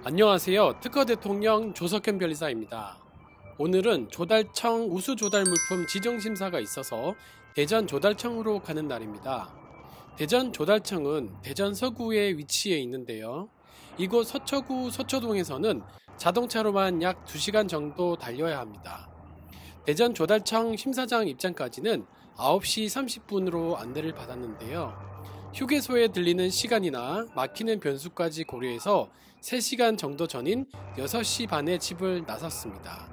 안녕하세요. 특허 대통령 조석현 변리사입니다. 오늘은 조달청 우수조달물품 지정심사가 있어서 대전 조달청으로 가는 날입니다. 대전 조달청은 대전 서구에 위치해 있는데요. 이곳 서초구 서초동에서는 자동차로만 약 2시간 정도 달려야 합니다. 대전 조달청 심사장 입장까지는 9시 30분으로 안내를 받았는데요. 휴게소에 들리는 시간이나 막히는 변수까지 고려해서 3시간 정도 전인 6시 반에 집을 나섰습니다.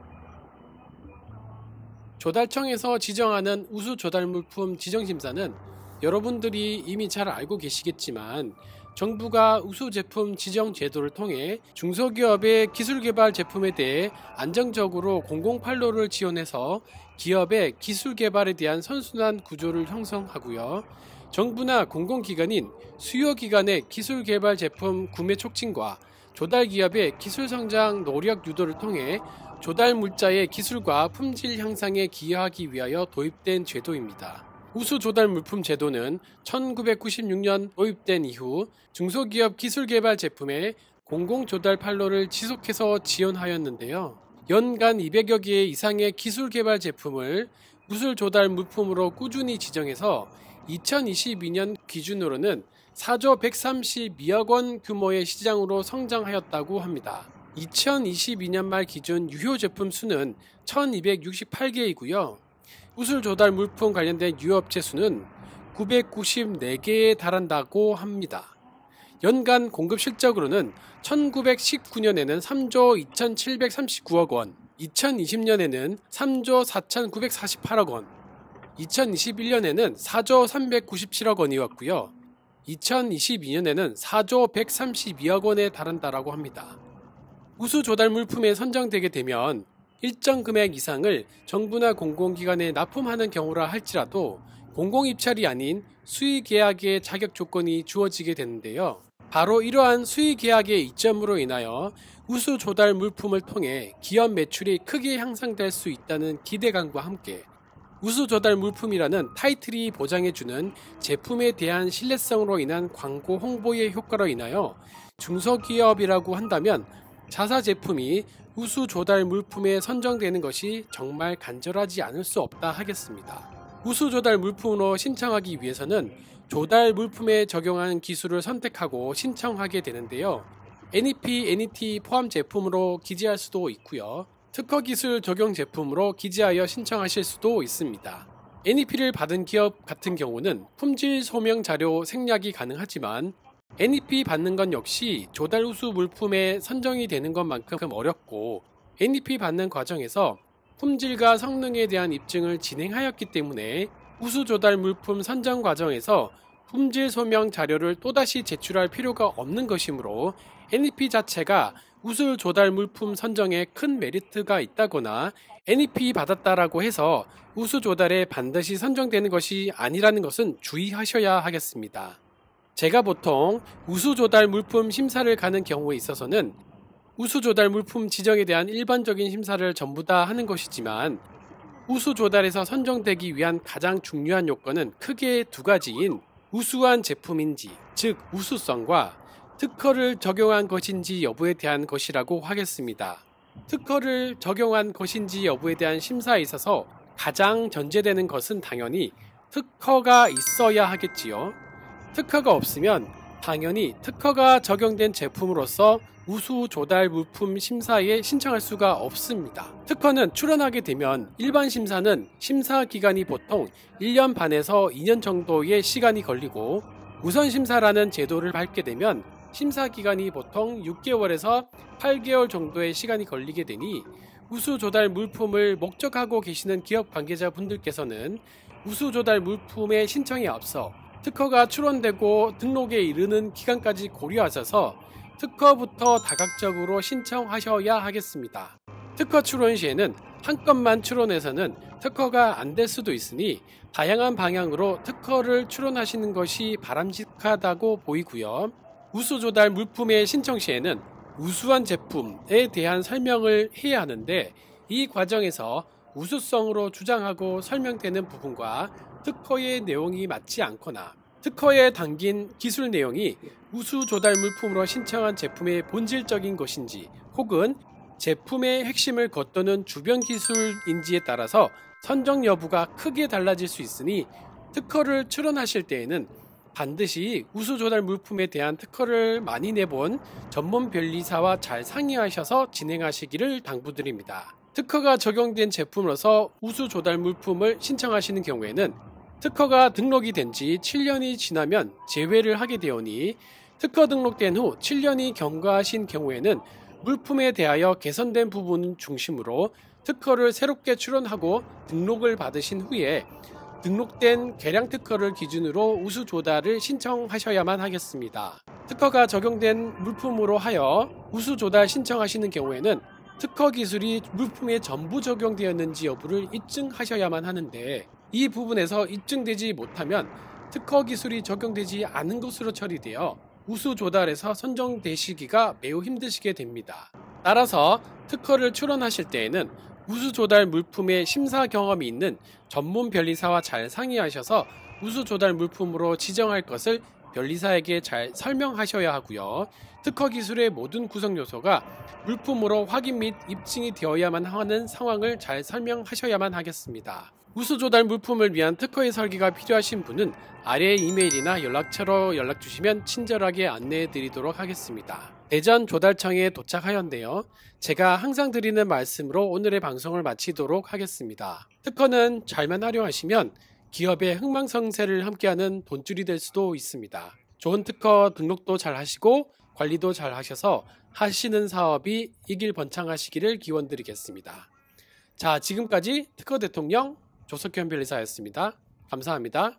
조달청에서 지정하는 우수조달물품 지정심사는 여러분들이 이미 잘 알고 계시겠지만 정부가 우수제품 지정 제도를 통해 중소기업의 기술개발 제품에 대해 안정적으로 공공판로를 지원해서 기업의 기술개발에 대한 선순환 구조를 형성하고요. 정부나 공공기관인 수요기관의 기술개발 제품 구매 촉진과 조달기업의 기술성장 노력 유도를 통해 조달물자의 기술과 품질 향상에 기여하기 위하여 도입된 제도입니다. 우수조달물품 제도는 1996년 도입된 이후 중소기업 기술개발 제품의 공공조달 판로를 지속해서 지원하였는데요. 연간 200여 개 이상의 기술개발 제품을 우수조달물품으로 꾸준히 지정해서 2022년 기준으로는 4조 132억 원 규모의 시장으로 성장하였다고 합니다. 2022년 말 기준 유효 제품 수는 1268개이고요. 우수조달 물품 관련된 유효업체 수는 994개에 달한다고 합니다. 연간 공급 실적으로는 1919년에는 3조 2739억 원, 2020년에는 3조 4948억 원, 2021년에는 4조 397억 원이었고요. 2022년에는 4조 132억 원에 달한다라고 합니다. 우수조달 물품에 선정되게 되면 일정 금액 이상을 정부나 공공기관에 납품하는 경우라 할지라도 공공입찰이 아닌 수의계약의 자격 조건이 주어지게 되는데요. 바로 이러한 수의계약의 이점으로 인하여 우수조달 물품을 통해 기업 매출이 크게 향상될 수 있다는 기대감과 함께 우수조달 물품이라는 타이틀이 보장해주는 제품에 대한 신뢰성으로 인한 광고 홍보의 효과로 인하여 중소기업이라고 한다면 자사 제품이 우수조달 물품에 선정되는 것이 정말 간절하지 않을 수 없다 하겠습니다. 우수조달 물품으로 신청하기 위해서는 조달 물품에 적용한 기술을 선택하고 신청하게 되는데요. NEP, NET 포함 제품으로 기재할 수도 있고요. 특허 기술 적용 제품으로 기재하여 신청하실 수도 있습니다. NEP를 받은 기업 같은 경우는 품질 소명 자료 생략이 가능하지만 NEP 받는 건 역시 조달 우수 물품에 선정이 되는 것만큼 어렵고 NEP 받는 과정에서 품질과 성능에 대한 입증을 진행하였기 때문에 우수 조달 물품 선정 과정에서 품질 소명 자료를 또다시 제출할 필요가 없는 것이므로 NEP 자체가 우수 조달 물품 선정에 큰 메리트가 있다거나 NEP 받았다라고 해서 우수 조달에 반드시 선정되는 것이 아니라는 것은 주의하셔야 하겠습니다. 제가 보통 우수조달 물품 심사를 가는 경우에 있어서는 우수조달 물품 지정에 대한 일반적인 심사를 전부 다 하는 것이지만 우수조달에서 선정되기 위한 가장 중요한 요건은 크게 2가지인 우수한 제품인지, 즉 우수성과 특허를 적용한 것인지 여부에 대한 것이라고 하겠습니다. 특허를 적용한 것인지 여부에 대한 심사에 있어서 가장 전제되는 것은 당연히 특허가 있어야 하겠지요. 특허가 없으면 당연히 특허가 적용된 제품으로서 우수조달 물품 심사에 신청할 수가 없습니다. 특허는 출원하게 되면 일반 심사는 심사 기간이 보통 1년 반에서 2년 정도의 시간이 걸리고 우선 심사라는 제도를 밟게 되면 심사 기간이 보통 6개월에서 8개월 정도의 시간이 걸리게 되니 우수조달 물품을 목적하고 계시는 기업 관계자분들께서는 우수조달 물품의 신청에 앞서 특허가 출원되고 등록에 이르는 기간까지 고려하셔서 특허부터 다각적으로 신청하셔야 하겠습니다. 특허 출원 시에는 한 건만 출원해서는 특허가 안 될 수도 있으니 다양한 방향으로 특허를 출원하시는 것이 바람직하다고 보이고요. 우수조달 물품의 신청 시에는 우수한 제품에 대한 설명을 해야 하는데 이 과정에서 우수성으로 주장하고 설명되는 부분과 특허의 내용이 맞지 않거나 특허에 담긴 기술 내용이 우수 조달 물품으로 신청한 제품의 본질적인 것인지 혹은 제품의 핵심을 겉도는 주변 기술인지에 따라서 선정 여부가 크게 달라질 수 있으니 특허를 출원하실 때에는 반드시 우수 조달 물품에 대한 특허를 많이 내본 전문 변리사와 잘 상의하셔서 진행하시기를 당부드립니다. 특허가 적용된 제품으로서 우수 조달 물품을 신청하시는 경우에는 특허가 등록이 된 지 7년이 지나면 제외를 하게 되오니 특허 등록된 후 7년이 경과하신 경우에는 물품에 대하여 개선된 부분 중심으로 특허를 새롭게 출원하고 등록을 받으신 후에 등록된 개량 특허를 기준으로 우수 조달을 신청하셔야만 하겠습니다. 특허가 적용된 물품으로 하여 우수 조달 신청하시는 경우에는 특허 기술이 물품에 전부 적용되었는지 여부를 입증하셔야만 하는데 이 부분에서 입증되지 못하면 특허 기술이 적용되지 않은 것으로 처리되어 우수 조달에서 선정되시기가 매우 힘드시게 됩니다. 따라서 특허를 출원하실 때에는 우수 조달 물품의 심사 경험이 있는 전문 변리사와 잘 상의하셔서 우수 조달 물품으로 지정할 것을 변리사에게 잘 설명하셔야 하고요. 특허 기술의 모든 구성 요소가 물품으로 확인 및 입증이 되어야만 하는 상황을 잘 설명하셔야만 하겠습니다. 우수 조달 물품을 위한 특허의 설계가 필요하신 분은 아래 이메일이나 연락처로 연락 주시면 친절하게 안내해 드리도록 하겠습니다. 대전 조달청에 도착하였는데요. 제가 항상 드리는 말씀으로 오늘의 방송을 마치도록 하겠습니다. 특허는 잘만 활용하시면 기업의 흥망성쇠를 함께하는 돈줄이 될 수도 있습니다. 좋은 특허 등록도 잘 하시고 관리도 잘 하셔서 하시는 사업이 이길번창하시기를 기원드리겠습니다. 자, 지금까지 특허 대통령 조석현 변리사였습니다. 감사합니다.